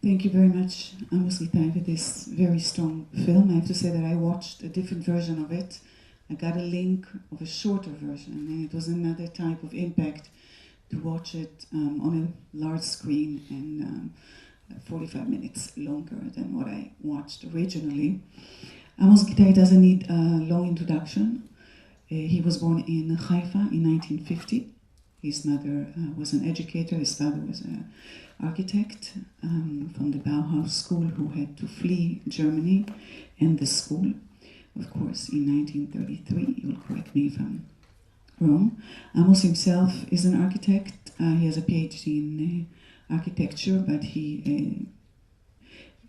Thank you very much, Amos Gitai, for this very strong film. I have to say that I watched a different version of it. I got a link of a shorter version, and it was another type of impact to watch it on a large screen and 45 minutes longer than what I watched originally. Amos Gitai doesn't need a long introduction. He was born in Haifa in 1950. His mother was an educator, his father was an architect from the Biograf school who had to flee Germany and the school, of course, in 1933. You'll correct me if I'm wrong. Amos himself is an architect. He has a PhD in architecture, but he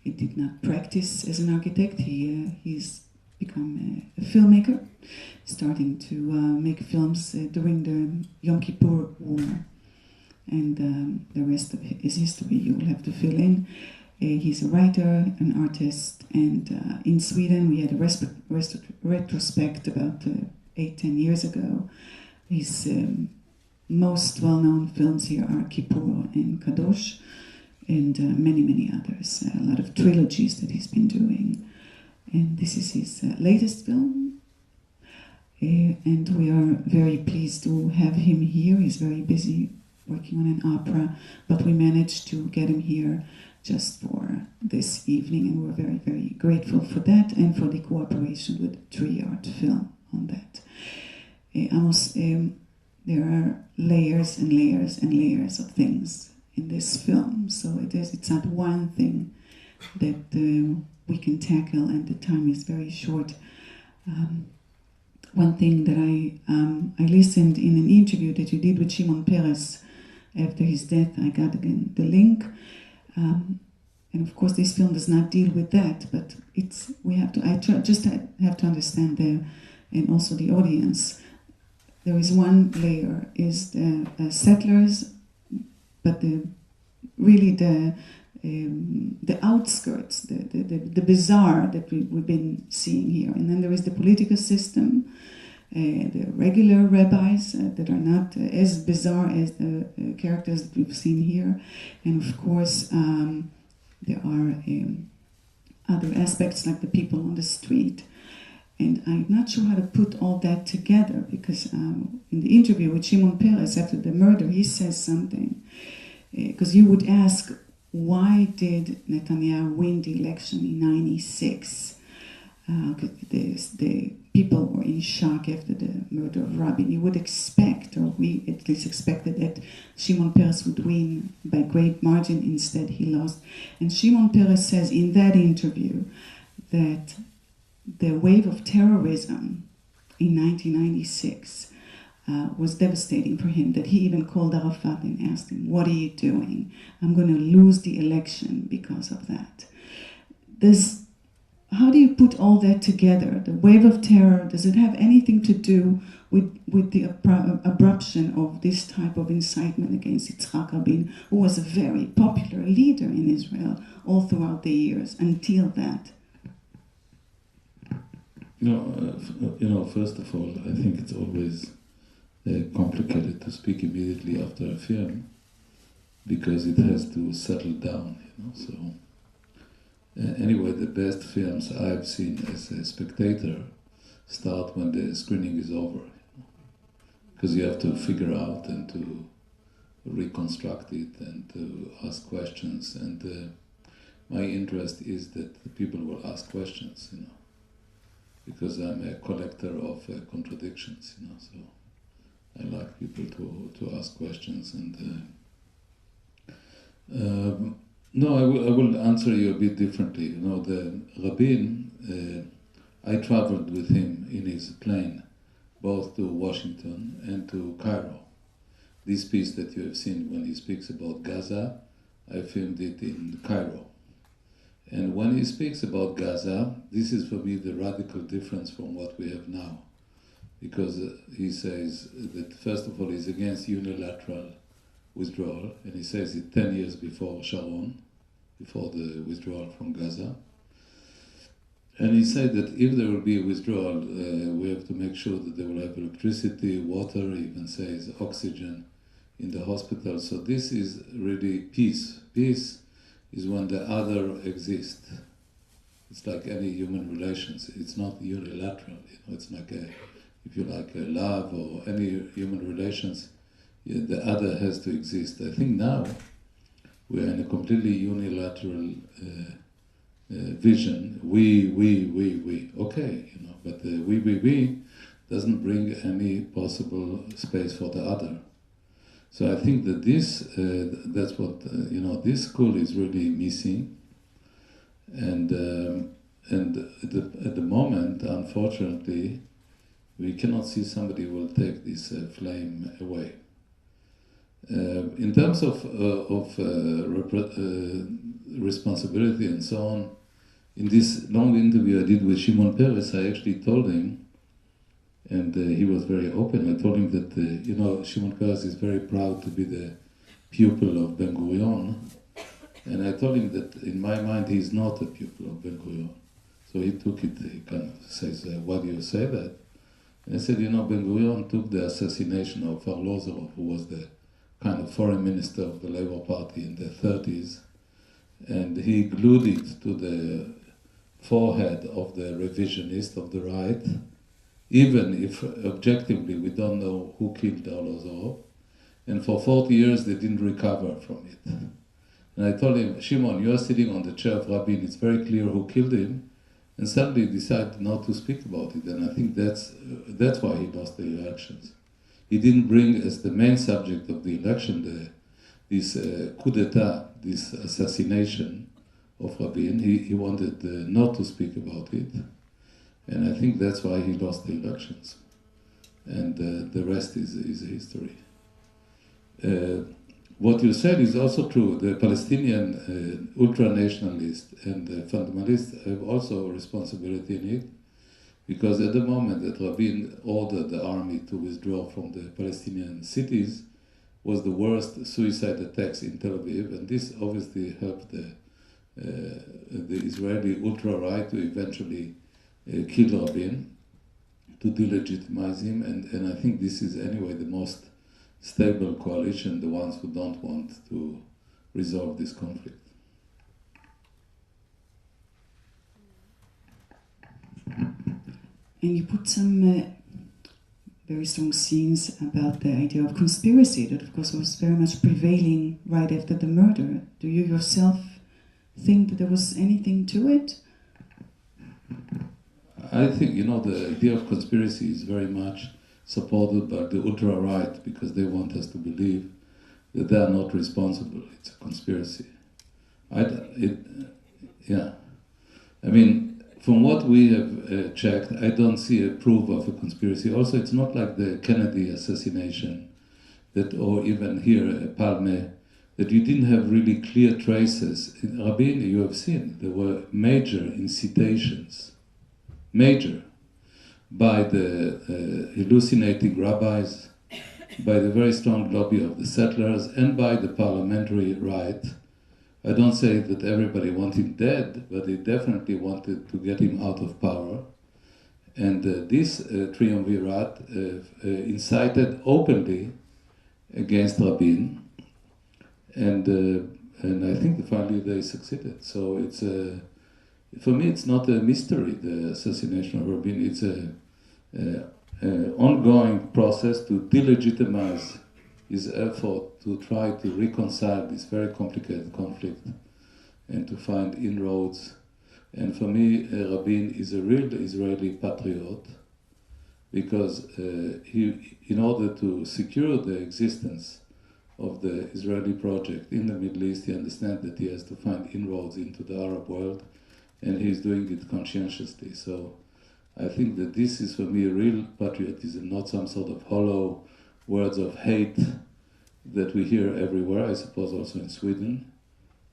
did not practice as an architect. He's become a filmmaker, starting to make films during the Yom Kippur War. And the rest of his history you will have to fill in. He's a writer, an artist, and in Sweden we had a retrospect about 8-10 years ago. His most well-known films here are Kippur and Kadosh, and many others. A lot of trilogies that he's been doing. And this is his latest film. And we are very pleased to have him here. He's very busy working on an opera, but we managed to get him here just for this evening, and we're very grateful for that and for the cooperation with Tree Art Film on that. Amos, there are layers and layers and layers of things in this film, so it's not one thing that we can tackle, and the time is very short. One thing that I listened in an interview that you did with Shimon Peres after his death. I got again the link, and of course this film does not deal with that, but I have to understand and also the audience. There is one layer is the settlers, but the outskirts, the bizarre that we've been seeing here. And then there is the political system, the regular rabbis that are not as bizarre as the characters that we've seen here. And of course, there are other aspects like the people on the street. And I'm not sure how to put all that together, because in the interview with Shimon Peres after the murder, he says something. Because you would ask, why did Netanyahu win the election in '96? The people were in shock after the murder of Rabin. You would expect, or we at least expected, that Shimon Peres would win by great margin. Instead, he lost. And Shimon Peres says in that interview that the wave of terrorism in 1996 was devastating for him, that he even called Arafat and asked him, what are you doing? I'm going to lose the election because of that. How do you put all that together? The wave of terror, does it have anything to do with the abruption of this type of incitement against Yitzhak Rabin, who was a very popular leader in Israel all throughout the years until that? First of all, I think it's always complicated to speak immediately after a film, because it has to settle down, so anyway, the best films I've seen as a spectator start when the screening is over, because you have to figure out and to reconstruct it and to ask questions, and my interest is that the people will ask questions, because I'm a collector of contradictions, so I like people to ask questions. And no, I will answer you a bit differently. The Rabin, I traveled with him in his plane, both to Washington and to Cairo. This piece that you have seen when he speaks about Gaza, I filmed it in Cairo. And when he speaks about Gaza, this is for me the radical difference from what we have now. Because he says that, first of all, he's against unilateral withdrawal, and he says it 10 years before Sharon, before the withdrawal from Gaza. And he said that if there will be a withdrawal, we have to make sure that they will have electricity, water, he even says oxygen in the hospital. So this is really peace. Peace is when the other exists. It's like any human relations. It's not unilateral. It's like if you like love or any human relations, the other has to exist. I think now we are in a completely unilateral vision. We. Okay, but the we doesn't bring any possible space for the other. So I think that that's what this school is really missing, and at the moment, unfortunately, we cannot see somebody who will take this flame away. In terms of responsibility and so on, in this long interview I did with Shimon Peres, I actually told him, and he was very open. I told him that Shimon Peres is very proud to be the pupil of Ben Gurion, and I told him that in my mind he is not a pupil of Ben Gurion. So he took it. He kind of says, "Why do you say that?" And I said, Ben Gurion took the assassination of Arlozorov, who was the kind of foreign minister of the Labour Party in the 30s, and he glued it to the forehead of the revisionist of the right, even if objectively we don't know who killed Arlozorov, and for 40 years they didn't recover from it. And I told him, Shimon, you are sitting on the chair of Rabin, it's very clear who killed him, and suddenly decided not to speak about it, and I think that's why he lost the elections. He didn't bring as the main subject of the election this coup d'etat, this assassination of Rabin. He wanted not to speak about it, and I think that's why he lost the elections. And the rest is history. What you said is also true. The Palestinian ultra-nationalists and the fundamentalists have also a responsibility in it, because at the moment that Rabin ordered the army to withdraw from the Palestinian cities was the worst suicide attacks in Tel Aviv, and this obviously helped the Israeli ultra-right to eventually kill Rabin, to delegitimize him, and I think this is anyway the most stable coalition, the ones who don't want to resolve this conflict. And you put some very strong scenes about the idea of conspiracy that, of course, was very much prevailing right after the murder. Do you yourself think that there was anything to it? I think, the idea of conspiracy is very much supported by the ultra-right, because they want us to believe that they are not responsible. It's a conspiracy. From what we have checked, I don't see a proof of a conspiracy. Also, it's not like the Kennedy assassination, or even here, Palme, that you didn't have really clear traces. In Rabin, you have seen, there were major incitations, by the hallucinating rabbis, by the very strong lobby of the settlers, and by the parliamentary right. I don't say that everybody wanted him dead, but they definitely wanted to get him out of power. And this triumvirate incited openly against Rabin, and I think that finally they succeeded. So it's for me, it's not a mystery, the assassination of Rabin. It's an ongoing process to delegitimize his effort to try to reconcile this very complicated conflict and to find inroads. And for me, Rabin is a real Israeli patriot, because in order to secure the existence of the Israeli project in the Middle East, he understands that he has to find inroads into the Arab world, and he's doing it conscientiously. So I think that this is for me a real patriotism, not some sort of hollow words of hate that we hear everywhere, I suppose also in Sweden,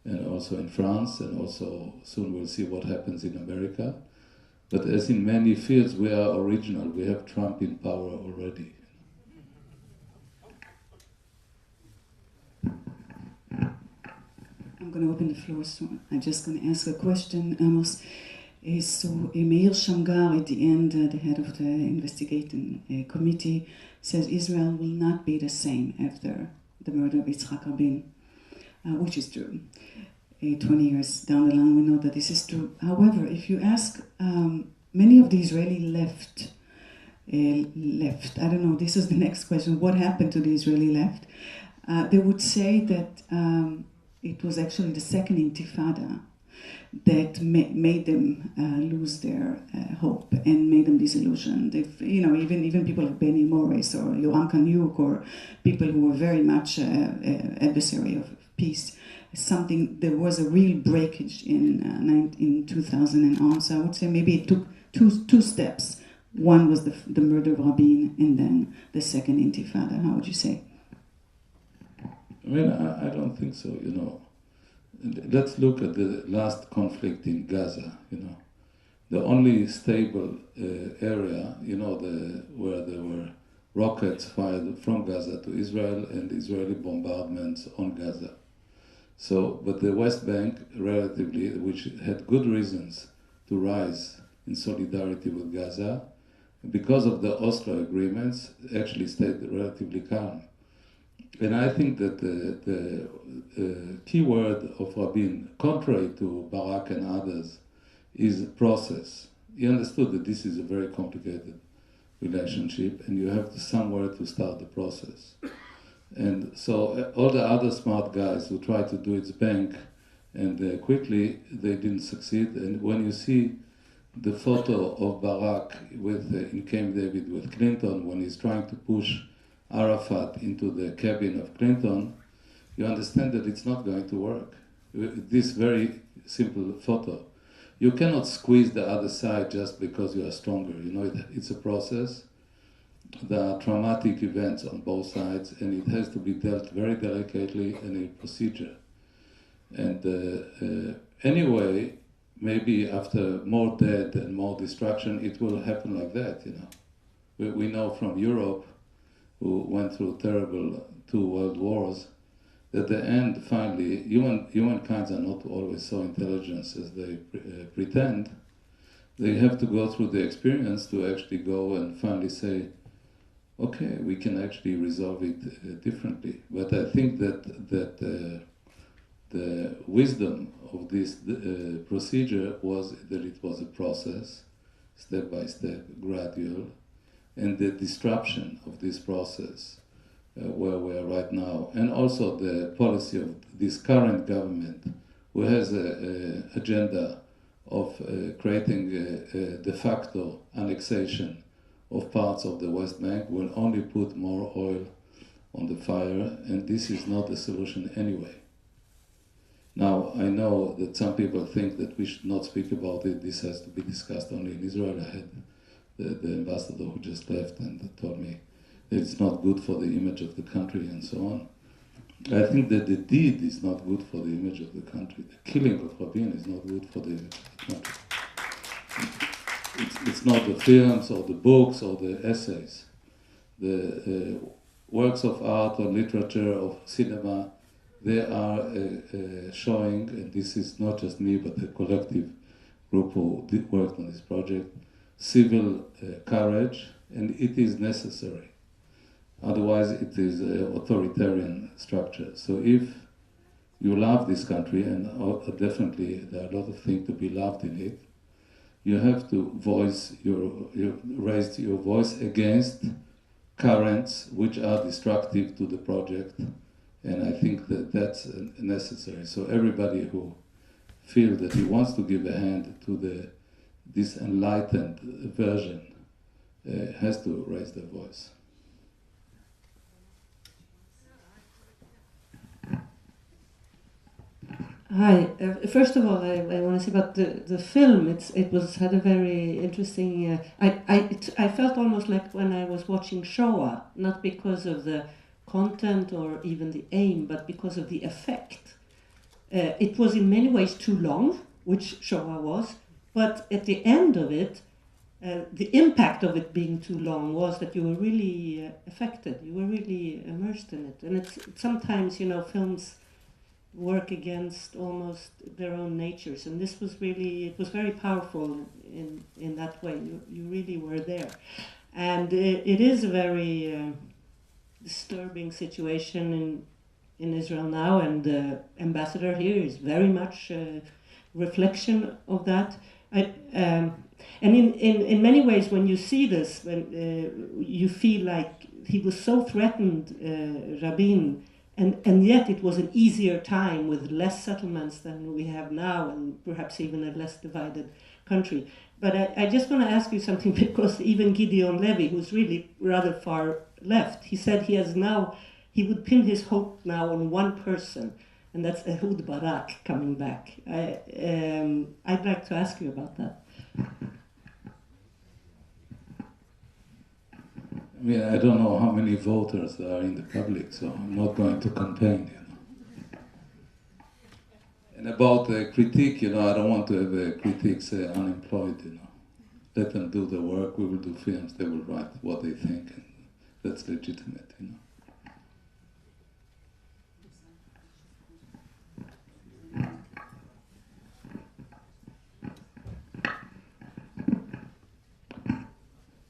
and also in France, and also soon we'll see what happens in America. But as in many fields, we are original. We have Trump in power already. I'm going to open the floor, so I'm just going to ask a question, Amos. So Meir Shamgar, at the end, the head of the investigating committee, says Israel will not be the same after the murder of Yitzhak Rabin, which is true. 20 years down the line, we know that this is true. However, if you ask many of the Israeli left, I don't know, this is the next question, what happened to the Israeli left? They would say that it was actually the second intifada that made them lose their hope and made them disillusioned. If, you know, even people like Benny Morris or Yoram Kaniuk or people who were very much adversary of peace, there was a real breakage in 2000 and on. So I would say maybe it took two steps. One was the murder of Rabin, and then the second intifada. How would you say? I mean, I don't think so, you know. Let's look at the last conflict in Gaza, you know. The only stable area, you know, where there were rockets fired from Gaza to Israel and Israeli bombardments on Gaza. So, but the West Bank, relatively, which had good reasons to rise in solidarity with Gaza, because of the Oslo agreements, actually stayed relatively calm. And I think that the key word of Rabin, contrary to Barak and others, is process. He understood that this is a very complicated relationship and you have somewhere to start the process. And so all the other smart guys who tried to do its bank and quickly, they didn't succeed. And when you see the photo of Barak in Camp David with Clinton, when he's trying to push Arafat into the cabin of Clinton, you understand that it's not going to work. This very simple photo. You cannot squeeze the other side just because you are stronger. You know, it's a process. There are traumatic events on both sides, and it has to be dealt very delicately in a procedure. And anyway, maybe after more death and more destruction, it will happen like that, you know. We know from Europe, who went through terrible 2 world wars, at the end, finally, humankind are not always so intelligent as they pretend. They have to go through the experience to actually go and finally say, okay, we can actually resolve it differently. But I think that the wisdom of this procedure was that it was a process, step by step, gradual, and the disruption of this process where we are right now, and also the policy of this current government, who has an agenda of creating a de facto annexation of parts of the West Bank, will only put more oil on the fire, and this is not a solution anyway. Now, I know that some people think that we should not speak about it, this has to be discussed only in Israel. I had the ambassador who just left and told me that it's not good for the image of the country and so on. I think that the deed is not good for the image of the country. The killing of Rabin is not good for the image of the country. It's not the films or the books or the essays. The works of art or literature or cinema, they are showing, and this is not just me but the collective group who worked on this project, civil courage, and it is necessary. Otherwise it is an authoritarian structure. So if you love this country, and definitely there are a lot of things to be loved in it, you have to raise your voice against currents which are destructive to the project, and I think that that's necessary. So everybody who feels that he wants to give a hand to this enlightened version has to raise their voice. Hi. First of all, I want to say about the film. It had a very interesting. I felt almost like when I was watching Shoah, not because of the content or even the aim, but because of the effect. It was in many ways too long, which Shoah was, but at the end of it, the impact of it being too long was that you were really affected. You were really immersed in it, and it's sometimes, you know, films work against almost their own natures, and this was really, it was very powerful in that way. You really were there, and it is a very disturbing situation in Israel now, and the ambassador here is very much a reflection of that. And in many ways, when you see this, when you feel like he was so threatened, Rabin, and yet it was an easier time with less settlements than we have now, and perhaps even a less divided country. But I just want to ask you something, because even Gideon Levy, who's really rather far left, he said he would pin his hope now on one person, and that's Ehud Barak coming back. I'd like to ask you about that. I mean, I don't know how many voters are in the public, so I'm not going to campaign, you know. And about the critique, you know, I don't want to have critics unemployed, you know. Let them do the work, we will do films, they will write what they think, and that's legitimate, you know.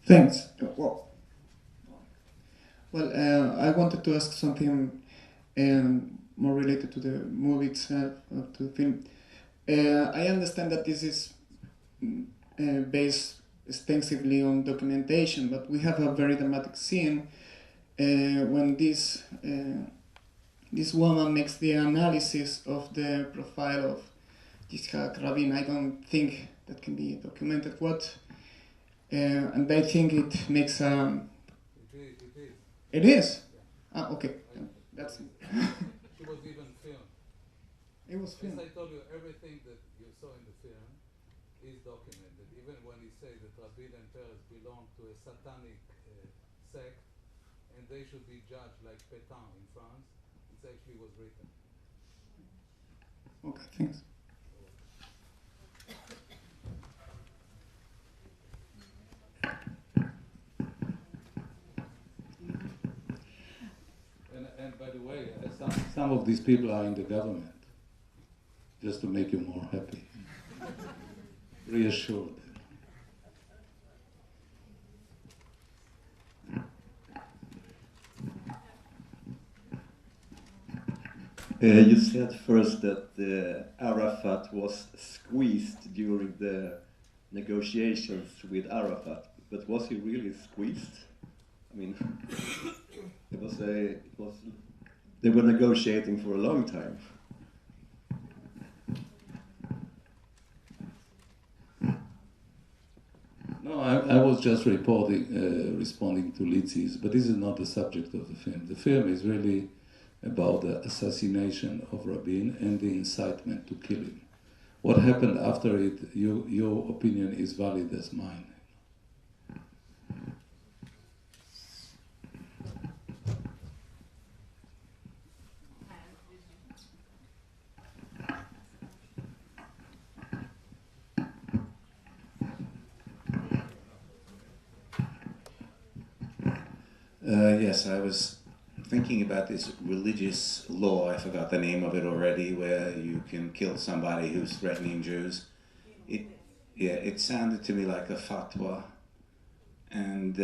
Thanks. Well, I wanted to ask something more related to the movie itself, to the film. I understand that this is based extensively on documentation, but we have a very dramatic scene when this woman makes the analysis of the profile of Yitzhak Rabin. I don't think that can be documented. And I think it makes It is? Ah, okay. That's It was even filmed. It was filmed. As I told you, everything that you saw in the film is documented. Even when he said that Rabin and Peres belong to a satanic sect and they should be judged like Pétain in France, it actually was written. Okay, thanks. And by the way, some of these people are in the government, just to make you more happy, reassured. You said first that Arafat was squeezed during the negotiations with Arafat, but was he really squeezed? I mean, they were negotiating for a long time. No, I was just responding to Litzi's, but this is not the subject of the film. The film is really about the assassination of Rabin and the incitement to kill him. What happened after it, your opinion is valid as mine. Yes, I was thinking about this religious law, I forgot the name of it already, where you can kill somebody who's threatening Jews. It sounded to me like a fatwa, and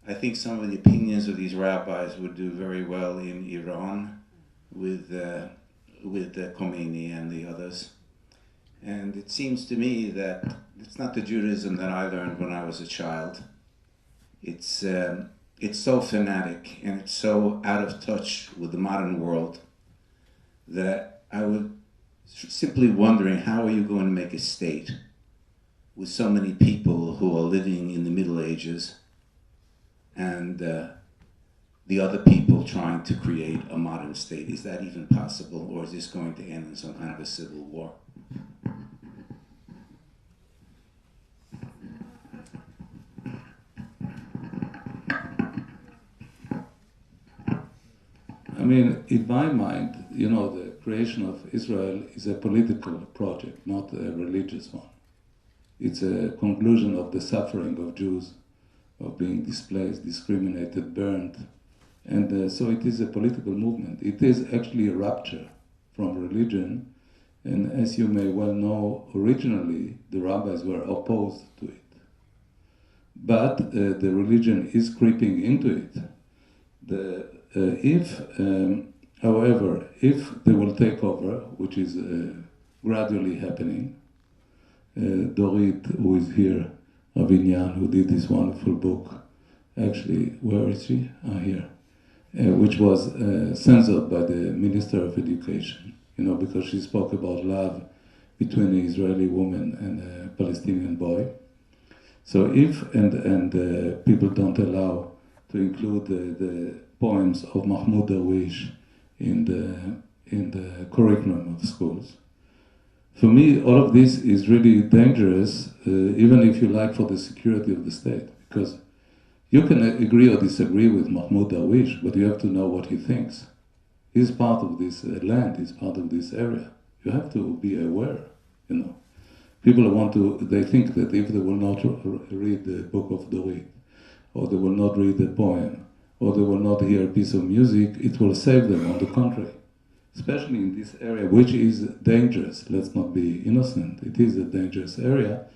I think some of the opinions of these rabbis would do very well in Iran with Khomeini and the others. And it seems to me that it's not the Judaism that I learned when I was a child. It's so fanatic and it's so out of touch with the modern world that I was simply wondering, how are you going to make a state with so many people who are living in the Middle Ages and the other people trying to create a modern state? Is that even possible, or is this going to end in some kind of a civil war? I mean, in my mind, you know, the creation of Israel is a political project, not a religious one. It's a conclusion of the suffering of Jews, of being displaced, discriminated, burned. And so it is a political movement. It is actually a rupture from religion. And as you may well know, originally the rabbis were opposed to it. But the religion is creeping into it. however, if they will take over, which is gradually happening, Dorit, who is here, Rabin, who did this wonderful book, actually, where is she? Here. Which was censored by the Minister of Education, because she spoke about love between an Israeli woman and a Palestinian boy. So if people don't allow to include the poems of Mahmoud Darwish in the curriculum of schools, for me, all of this is really dangerous, even if you like, for the security of the state, because you can agree or disagree with Mahmoud Darwish, but you have to know what he thinks. He's part of this land, he's part of this area. You have to be aware, People they think that if they will not read the book of Dorit, or they will not read the poem, or they will not hear a piece of music, it will save them. On the contrary. Especially in this area, which is dangerous. Let's not be innocent. It is a dangerous area.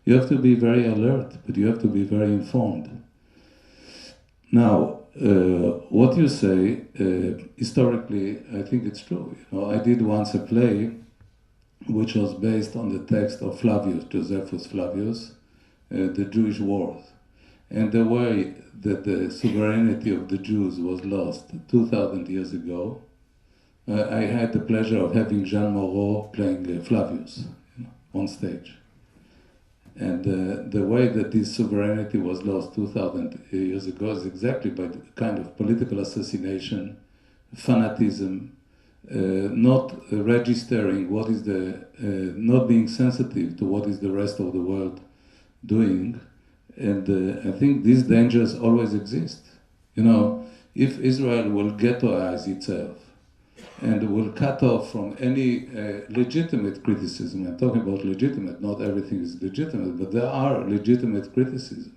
You have to be very alert, but you have to be very informed. Now, what you say, historically, I think it's true. I did once a play which was based on the text of Flavius, Josephus Flavius, The Jewish Wars. And the way that the sovereignty of the Jews was lost 2,000 years ago, I had the pleasure of having Jean Moreau playing Flavius on stage. And the way that this sovereignty was lost 2,000 years ago is exactly by the kind of political assassination, fanatism, not registering what is not being sensitive to what is the rest of the world doing. And I think these dangers always exist. If Israel will ghettoize itself, and will cut off from any legitimate criticism. I'm talking about legitimate, not everything is legitimate, but there are legitimate criticism.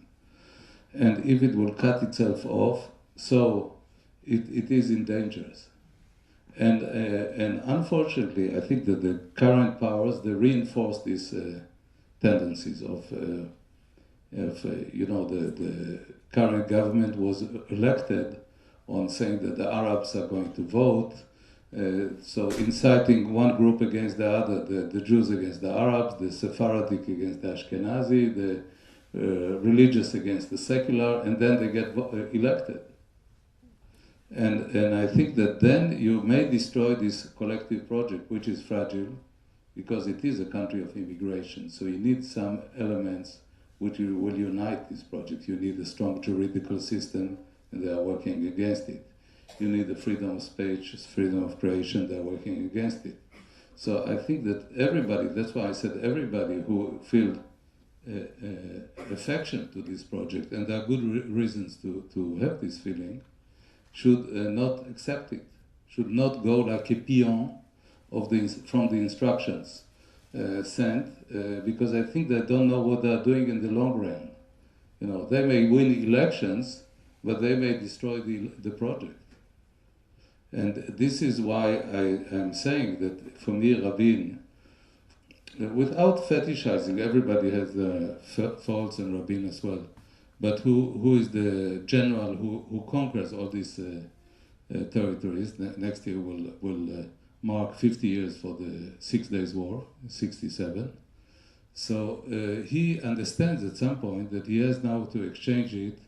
And if it will cut itself off, so it is in danger. And unfortunately, I think that the current powers, they reinforce these tendencies of the current government was elected on saying that the Arabs are going to vote, so inciting one group against the other, the Jews against the Arabs, the Sephardic against the Ashkenazi, the religious against the secular, and then they get elected. And I think that then you may destroy this collective project, which is fragile, because it is a country of immigration. So you need some elements which will unite this project. You need a strong juridical system, and they are working against it. You need the freedom of speech, freedom of creation, they're working against it. So I think that everybody, that's why I said everybody who feels affection to this project, and there are good reasons to have this feeling, should not accept it, should not go like a peon from the instructions sent, because I think they don't know what they're doing in the long run. They may win elections, but they may destroy the project. And this is why I am saying that for me, Rabin, without fetishizing, everybody has faults, and Rabin as well, but who is the general who conquers all these territories? Next year will mark 50 years for the 6 Days War, 67. So he understands at some point that he has now to exchange it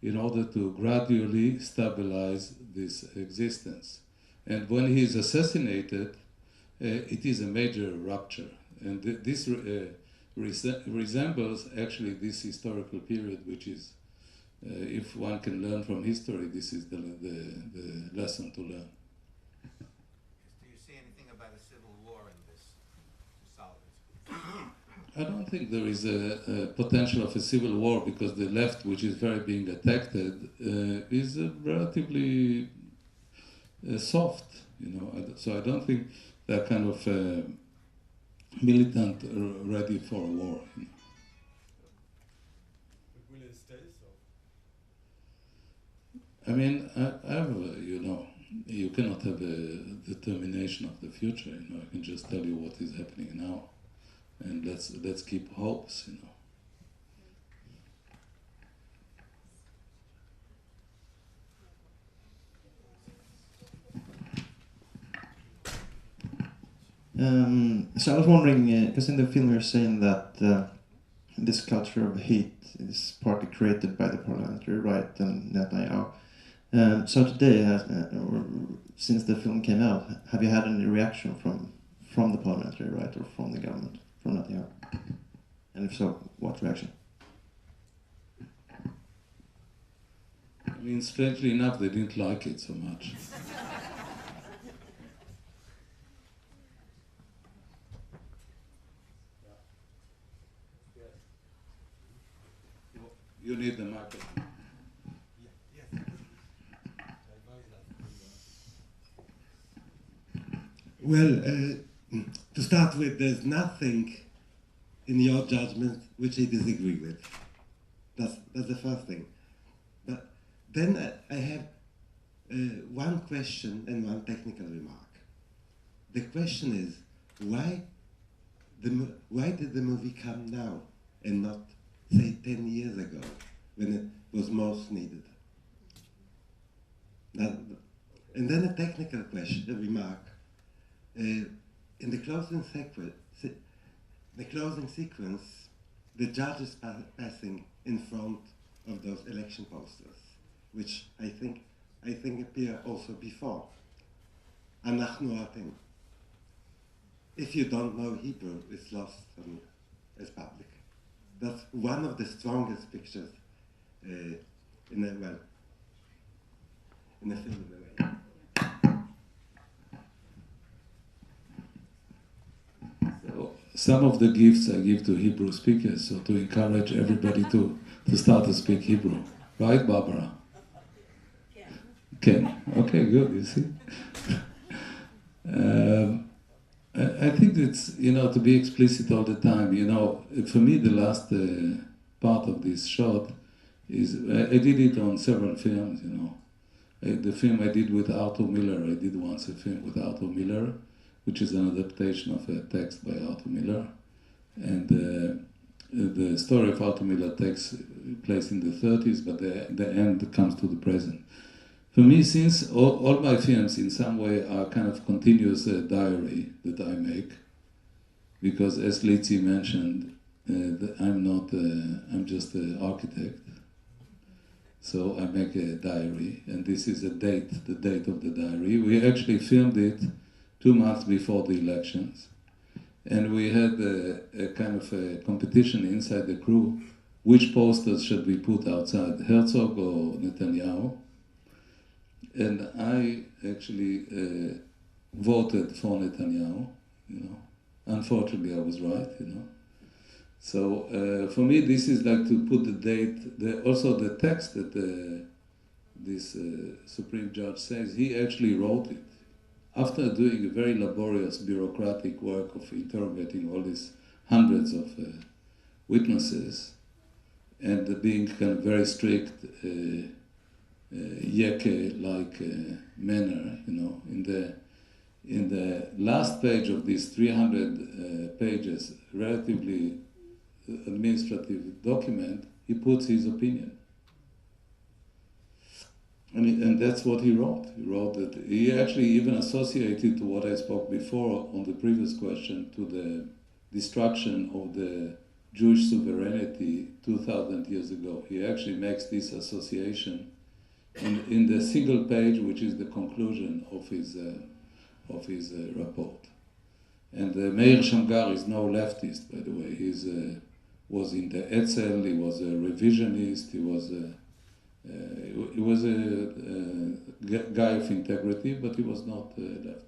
in order to gradually stabilize this existence. And when he is assassinated, it is a major rupture. And this resembles actually this historical period, which is, if one can learn from history, this is the lesson to learn. Do you see anything about a civil war in this to solve it? I don't think there is a potential of a civil war, because the left, which is very being attacked, is relatively soft, So I don't think they're kind of militant, ready for a war. But will it stay so? I mean, you cannot have a determination of the future. I can just tell you what is happening now. And let's keep hopes, So I was wondering, because in the film you're saying that this culture of hate is partly created by the parliamentary right and Netanyahu. So today, or since the film came out, have you had any reaction from the parliamentary right or from the government, from Netanyahu? And if so, what reaction? I mean, strangely enough, they didn't like it so much. You need the microphone. Well, to start with, there's nothing in your judgment which I disagree with. That's the first thing. But then I have one question and one technical remark. The question is, why did the movie come now and not, say, 10 years ago, when it was most needed? And then a technical question, a remark. In the closing sequence, the judge is passing in front of those election posters, which I think appear also before. Anachnu atem. If you don't know Hebrew, it's lost as public. That's one of the strongest pictures in a film in a way. Some of the gifts I give to Hebrew speakers, so to encourage everybody to start to speak Hebrew. Right, Barbara? Ken. Okay, good, you see. I think it's, to be explicit all the time, for me the last part of this shot is, I did it on several films, The film I did with Arthur Miller, I did once a film with Arthur Miller, which is an adaptation of a text by Arthur Miller. And the story of Arthur Miller takes place in the 30s, but the end comes to the present. For me, since all my films in some way are kind of continuous diary that I make, because as Litzi mentioned, I'm just an architect. So I make a diary, and this is the date of the diary. We actually filmed it 2 months before the elections. And we had a kind of a competition inside the crew, which posters should we put outside, Herzog or Netanyahu? And I actually voted for Netanyahu, Unfortunately, I was right, So for me, this is like to put the date, also the text that this Supreme Judge says, he actually wrote it. After doing a very laborious bureaucratic work of interrogating all these hundreds of witnesses and being kind of very strict, Yeke-like manner, in the last page of these 300 pages, relatively administrative document, he puts his opinion. And that's what he wrote. He wrote that he actually even associated to what I spoke before on the previous question, to the destruction of the Jewish sovereignty 2,000 years ago. He actually makes this association in the single page, which is the conclusion of his report. And Meir Shamgar is no leftist, by the way. He was in the Etzel, he was a revisionist, he was a guy of integrity, but he was not leftist.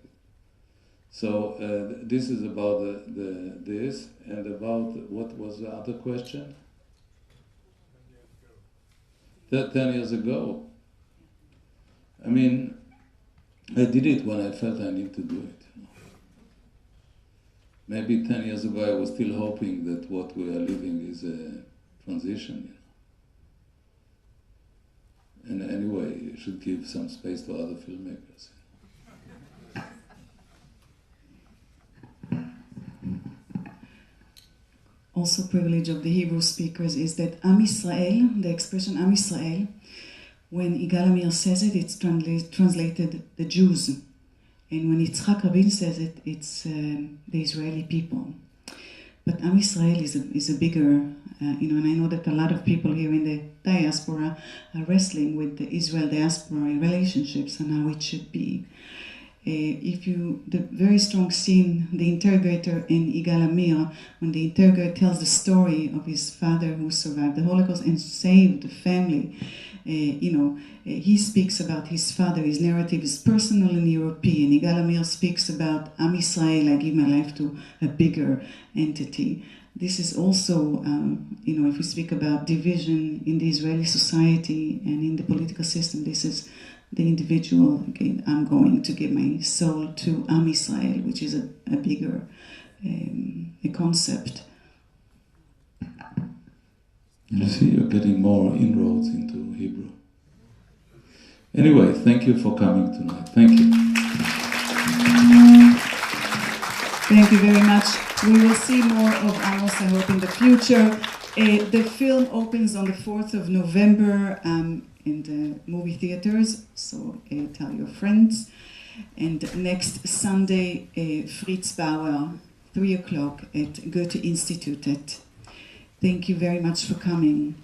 So this is about this, and about what was the other question? 10 years ago. I mean, I did it when I felt I need to do it. Maybe 10 years ago I was still hoping that what we are living is a transition. And anyway, you should give some space to other filmmakers. Also, privilege of the Hebrew speakers is that Am Yisrael, the expression Am Yisrael, when Yigal Amir says it, it's translated the Jews. And when Yitzhak Rabin says it, it's the Israeli people. But Am Israel is a bigger, and I know that a lot of people here in the diaspora are wrestling with the Israel diaspora relationships and how it should be. The very strong scene, the interrogator in Yigal Amir, when the interrogator tells the story of his father who survived the Holocaust and saved the family, he speaks about his father. His narrative is personal and European. Yigal Amir speaks about Am Yisrael, I give my life to a bigger entity. This is also, if we speak about division in the Israeli society and in the political system, this is the individual. Again, I'm going to give my soul to Am Yisrael, which is a bigger a concept. You see, you're getting more inroads into Hebrew. Anyway, thank you for coming tonight. Thank you. Thank you very much. We will see more of Amos, I hope, in the future. The film opens on the 4th of November in the movie theaters, so tell your friends. And next Sunday, Fritz Bauer, 3 o'clock at Goethe Institute. Thank you very much for coming.